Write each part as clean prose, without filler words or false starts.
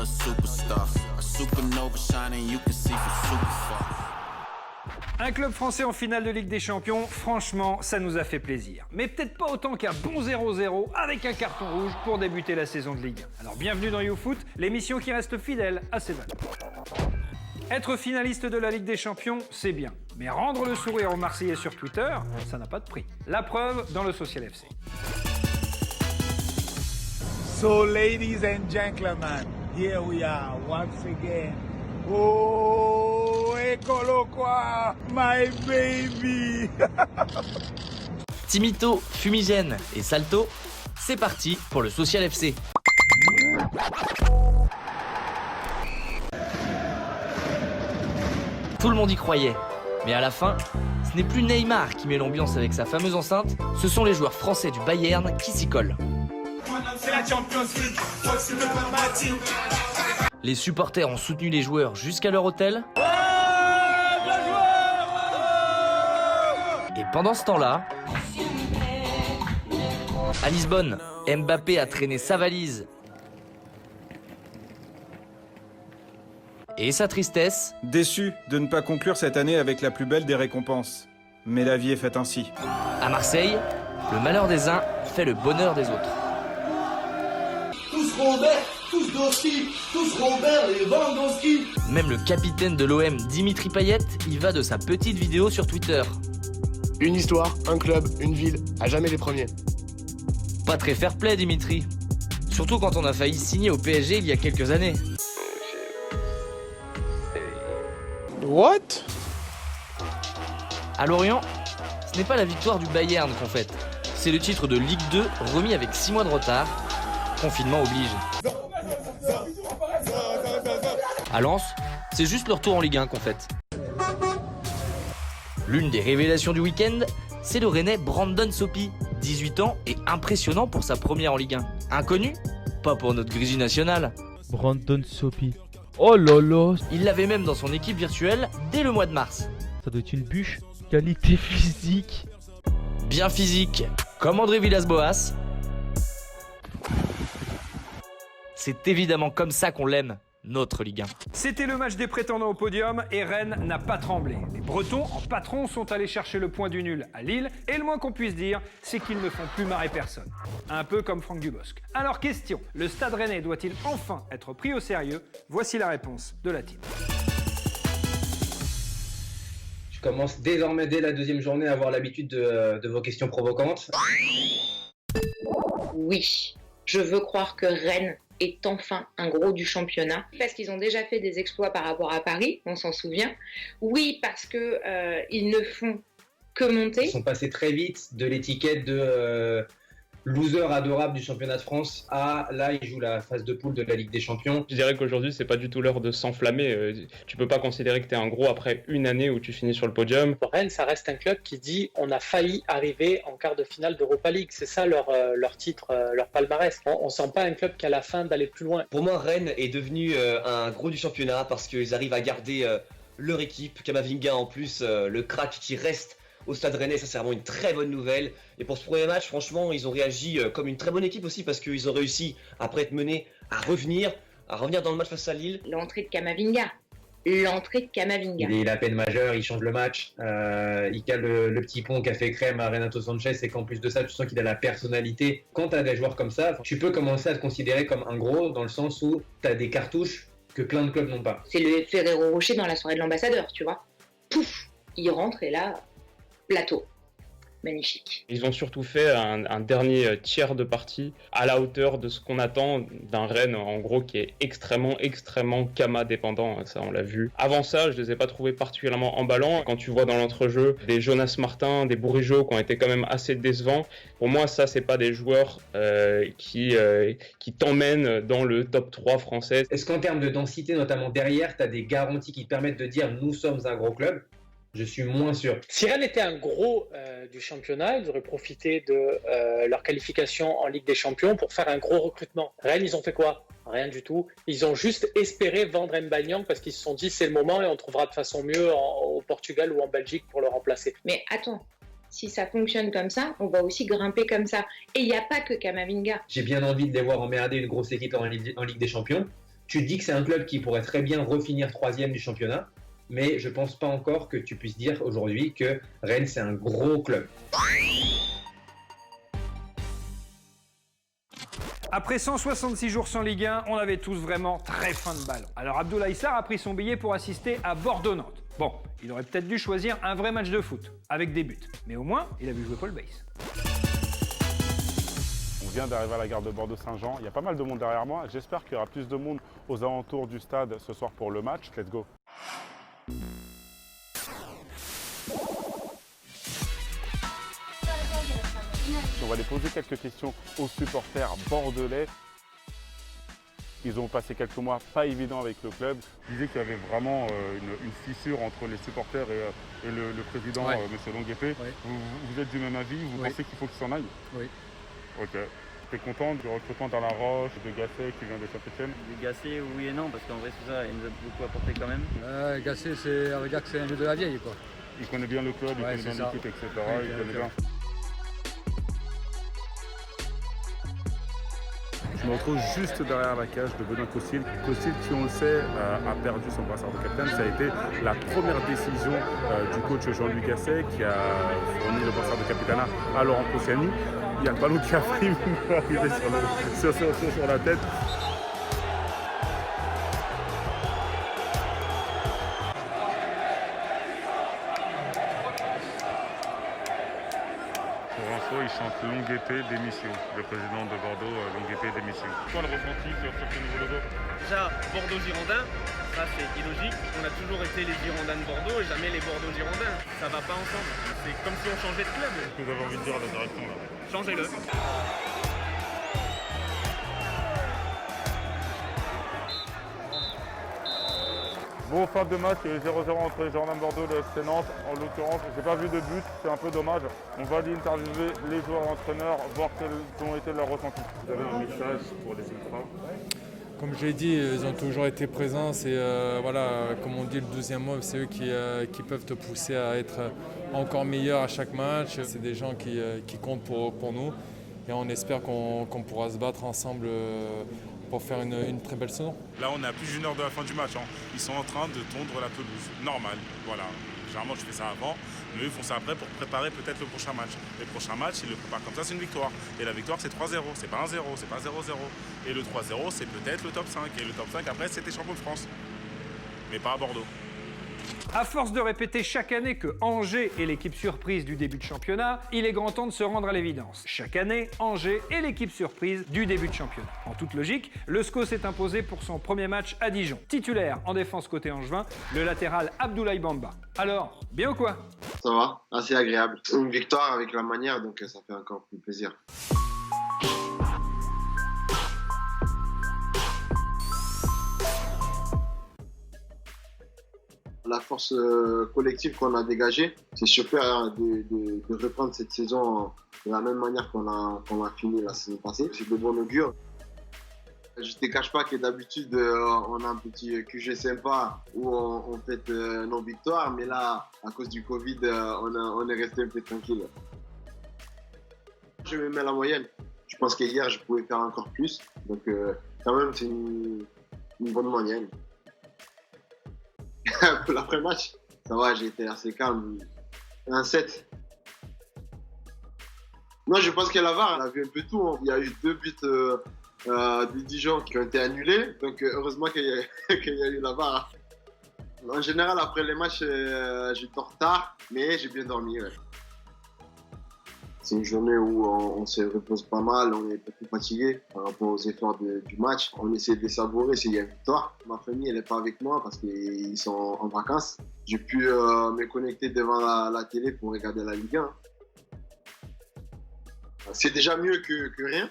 a superstar. A supernova shining, you can see for super far. Un club français en finale de Ligue des Champions, franchement, ça nous a fait plaisir. Mais peut-être pas autant qu'un bon 0-0 avec un carton rouge pour débuter la saison de Ligue 1. Alors bienvenue dans YouFoot, l'émission qui reste fidèle à ses valeurs. Être finaliste de la Ligue des Champions, c'est bien. Mais rendre le sourire aux Marseillais sur Twitter, ça n'a pas de prix. La preuve dans le Social FC. So, ladies and gentlemen, here we are once again. Oh, Ecolo quoi, my baby. Timito, Fumigène et Salto, c'est parti pour le Social FC. Tout le monde y croyait, mais à la fin, ce n'est plus Neymar qui met l'ambiance avec sa fameuse enceinte, ce sont les joueurs français du Bayern qui s'y collent. C'est la Champions League, Les supporters ont soutenu les joueurs jusqu'à leur hôtel. Et pendant ce temps-là, à Lisbonne, Mbappé a traîné sa valise et sa tristesse. Déçu de ne pas conclure cette année avec la plus belle des récompenses. Mais la vie est faite ainsi. À Marseille, le malheur des uns fait le bonheur des autres. Tous Robert, tous Doski, tous Robert et Lewandowski. Même le capitaine de l'OM, Dimitri Payet, y va de sa petite vidéo sur Twitter. Une histoire, un club, une ville, à jamais les premiers. Pas très fair-play, Dimitri. Surtout quand on a failli signer au PSG il y a quelques années. What? À Lorient, ce n'est pas la victoire du Bayern qu'on fête. C'est le titre de Ligue 2 remis avec 6 mois de retard. Confinement oblige. À Lens, c'est juste le retour en Ligue 1 qu'on fête. L'une des révélations du week-end, c'est le Rennais Brandon Sopi, 18 ans et impressionnant pour sa première en Ligue 1. Inconnu? Pas pour notre grésil national. Brandon Sopi. Oh là là. Il l'avait même dans son équipe virtuelle dès le mois de mars. Ça doit être une bûche. Qualité physique. Bien physique, comme André Villas-Boas. C'est évidemment comme ça qu'on l'aime, notre Ligue 1. C'était le match des prétendants au podium et Rennes n'a pas tremblé. Les Bretons, en patron, sont allés chercher le point du nul à Lille et le moins qu'on puisse dire, c'est qu'ils ne font plus marrer personne. Un peu comme Franck Dubosc. Alors question, le Stade Rennais doit-il enfin être pris au sérieux? Voici la réponse de la team. Je commence désormais dès la deuxième journée à avoir l'habitude de vos questions provocantes. Oui, je veux croire que Rennes est enfin un gros du championnat, parce qu'ils ont déjà fait des exploits par rapport à Paris, on s'en souvient. Oui, parce que ils ne font que monter. Ils sont passés très vite de l'étiquette de loser adorable du championnat de France à là ils jouent la phase de poule de la Ligue des Champions. Je dirais qu'aujourd'hui c'est pas du tout l'heure de s'enflammer. Tu peux pas considérer que t'es un gros après une année où tu finis sur le podium. Rennes, ça reste un club qui dit on a failli arriver en quart de finale d'Europa League. C'est ça leur titre, leur palmarès. On sent pas un club qui a la fin d'aller plus loin. Pour moi, Rennes est devenu un gros du championnat parce qu'ils arrivent à garder leur équipe. Kamavinga en plus, le crack qui reste au Stade Rennais, ça c'est vraiment une très bonne nouvelle. Et pour ce premier match, franchement, ils ont réagi comme une très bonne équipe aussi parce qu'ils ont réussi, après être menés, à revenir dans le match face à Lille. L'entrée de Kamavinga. Il est à peine majeur, il change le match, il cale le petit pont qu'a fait crème à Renato Sanchez et qu'en plus de ça, tu sens qu'il a la personnalité. Quand tu as des joueurs comme ça, tu peux commencer à te considérer comme un gros dans le sens où tu as des cartouches que plein de clubs n'ont pas. C'est le Ferrero Rocher dans la soirée de l'ambassadeur, tu vois. Pouf, il rentre et là... plateau. Magnifique. Ils ont surtout fait un dernier tiers de partie à la hauteur de ce qu'on attend d'un Rennes, en gros, qui est extrêmement Kama dépendant, ça on l'a vu. Avant ça, je les ai pas trouvés particulièrement emballants. Quand tu vois dans l'entrejeu des Jonas Martin, des Bourigeaud qui ont été quand même assez décevants, pour moi ça c'est pas des joueurs qui t'emmènent dans le top 3 français. Est-ce qu'en termes de densité, notamment derrière, tu as des garanties qui te permettent de dire nous sommes un gros club? Je suis moins sûr. Si Rennes était un gros du championnat, ils auraient profité de leur qualification en Ligue des Champions pour faire un gros recrutement. Rennes, ils ont fait quoi? Rien du tout. Ils ont juste espéré vendre Mbanyang parce qu'ils se sont dit c'est le moment et on trouvera de façon mieux au Portugal ou en Belgique pour le remplacer. Mais attends, si ça fonctionne comme ça, on va aussi grimper comme ça. Et il n'y a pas que Kamavinga. J'ai bien envie de les voir emmerder une grosse équipe en Ligue des Champions. Tu te dis que c'est un club qui pourrait très bien refinir 3e du championnat, mais je pense pas encore que tu puisses dire aujourd'hui que Rennes c'est un gros club. Après 166 jours sans Ligue 1, on avait tous vraiment très faim de ballon. Alors Abdoulaye Sarr a pris son billet pour assister à Bordeaux-Nantes. Bon, il aurait peut-être dû choisir un vrai match de foot, avec des buts. Mais au moins, il a vu jouer Paul Bass. On vient d'arriver à la gare de Bordeaux-Saint-Jean. Il y a pas mal de monde derrière moi. J'espère qu'il y aura plus de monde aux alentours du stade ce soir pour le match. Let's go. On va aller poser quelques questions aux supporters bordelais. Ils ont passé quelques mois pas évidents avec le club. Ils disaient qu'il y avait vraiment une fissure entre les supporters et le président, M. Longuepé. Ouais. Vous êtes du même avis? Vous pensez qu'il faut qu'il s'en aille? Oui. Ok. T'es content du recrutement dans la Roche, de Gasset qui vient de Saint-Etienne? De Gasset, oui et non, parce qu'en vrai, c'est ça, il nous a beaucoup apporté quand même. Gasset, on va dire que c'est un jeu de la vieille, quoi. Il connaît bien le club, il connaît bien l'équipe, etc. Oui, il connaît bien. Je me retrouve juste derrière la cage de Benoît Costil. Costil, qui on le sait, a perdu son brassard de capitaine. Ça a été la première décision du coach Jean-Louis Gasset qui a fourni le brassard de capitana à Laurent Koscielny. Il y a le ballon qui a failli arriver sur la tête. Il chante Longue épée démission. Le président de Bordeaux, Longue épée démission. Quoi le ressenti sur ce nouveau logo? Déjà, Bordeaux-Girondins, ça c'est illogique. On a toujours été les Girondins de Bordeaux et jamais les Bordeaux-Girondins. Ça va pas ensemble. C'est comme si on changeait de club. Qu'est-ce que vous avez envie de dire à la direction là? Changez-le. Bon, fin de match, il y a eu 0-0 entre les Girondins de Bordeaux et le FC Nantes. En l'occurrence, j'ai pas vu de but, c'est un peu dommage. On va aller interviewer les joueurs entraîneurs, voir quels ont été leurs ressentis. Vous avez un message pour les ultras? Comme je l'ai dit, ils ont toujours été présents. C'est voilà, comme on dit, le 12e mois, c'est eux qui peuvent te pousser à être encore meilleur à chaque match. C'est des gens qui comptent pour nous et on espère qu'on pourra se battre ensemble pour faire une très belle saison. Là, on est à plus d'une heure de la fin du match. Ils sont en train de tondre la pelouse. Normal, voilà. Généralement, je fais ça avant, mais eux, ils font ça après pour préparer peut-être le prochain match. Le prochain match, ils le préparent comme ça, c'est une victoire. Et la victoire, c'est 3-0. C'est pas 1-0, c'est pas 0-0. Et le 3-0, c'est peut-être le top 5. Et le top 5, après, c'était champion de France. Mais pas à Bordeaux. À force de répéter chaque année que Angers est l'équipe surprise du début de championnat, il est grand temps de se rendre à l'évidence. Chaque année, Angers est l'équipe surprise du début de championnat. En toute logique, le SCO s'est imposé pour son premier match à Dijon. Titulaire en défense côté angevin, le latéral Abdoulaye Bamba. Alors, bien ou quoi? Ça va, assez agréable. Une victoire avec la manière, donc ça fait encore plus plaisir. La force collective qu'on a dégagée, c'est super de reprendre cette saison de la même manière qu'on a fini la saison passée. C'est de bon augure. Je te cache pas que d'habitude, on a un petit QG sympa où on fête nos victoires, mais là, à cause du Covid, on est resté un peu tranquille. Je me mets la moyenne. Je pense qu'hier, je pouvais faire encore plus. Donc, quand même, c'est une bonne moyenne. L'après-match, ça va, j'ai été assez calme. 1-7. Non, je pense que la VAR, elle a vu un peu tout. Il y a eu 2 buts de Dijon qui ont été annulés. Donc, heureusement qu'il y a eu la VAR. En général, après les matchs, je dors tard, mais j'ai bien dormi. Ouais. C'est une journée où on se repose pas mal, on est beaucoup fatigué par rapport aux efforts du match. On essaie de les savourer s'il y a une victoire. Ma famille, elle n'est pas avec moi parce qu'ils sont en vacances. J'ai pu me connecter devant la télé pour regarder la Ligue 1. C'est déjà mieux que rien.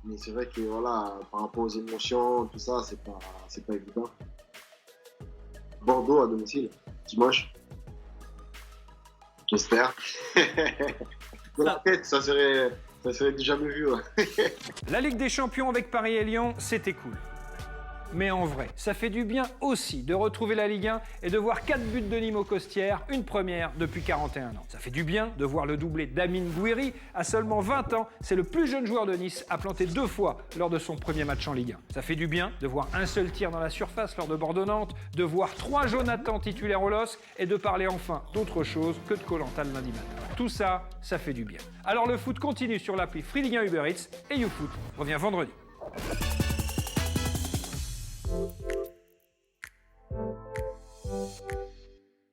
Mais c'est vrai que voilà, par rapport aux émotions, tout ça, c'est pas évident. Bordeaux à domicile, dimanche. J'espère. De la tête, ça serait du jamais vu. Ouais. La Ligue des Champions avec Paris et Lyon, c'était cool. Mais en vrai, ça fait du bien aussi de retrouver la Ligue 1 et de voir 4 buts de Nîmes au Costières, une première depuis 41 ans. Ça fait du bien de voir le doublé d'Amine Gouiri. À seulement 20 ans, c'est le plus jeune joueur de Nice à planter 2 fois lors de son premier match en Ligue 1. Ça fait du bien de voir un seul tir dans la surface lors de Bordeaux-Nantes, de voir 3 Jonathan titulaires au LOSC et de parler enfin d'autre chose que de Koh-Lanta le lundi matin. Tout ça, ça fait du bien. Alors le foot continue sur l'appli Free Ligue 1 Uber Eats et YouFoot revient vendredi.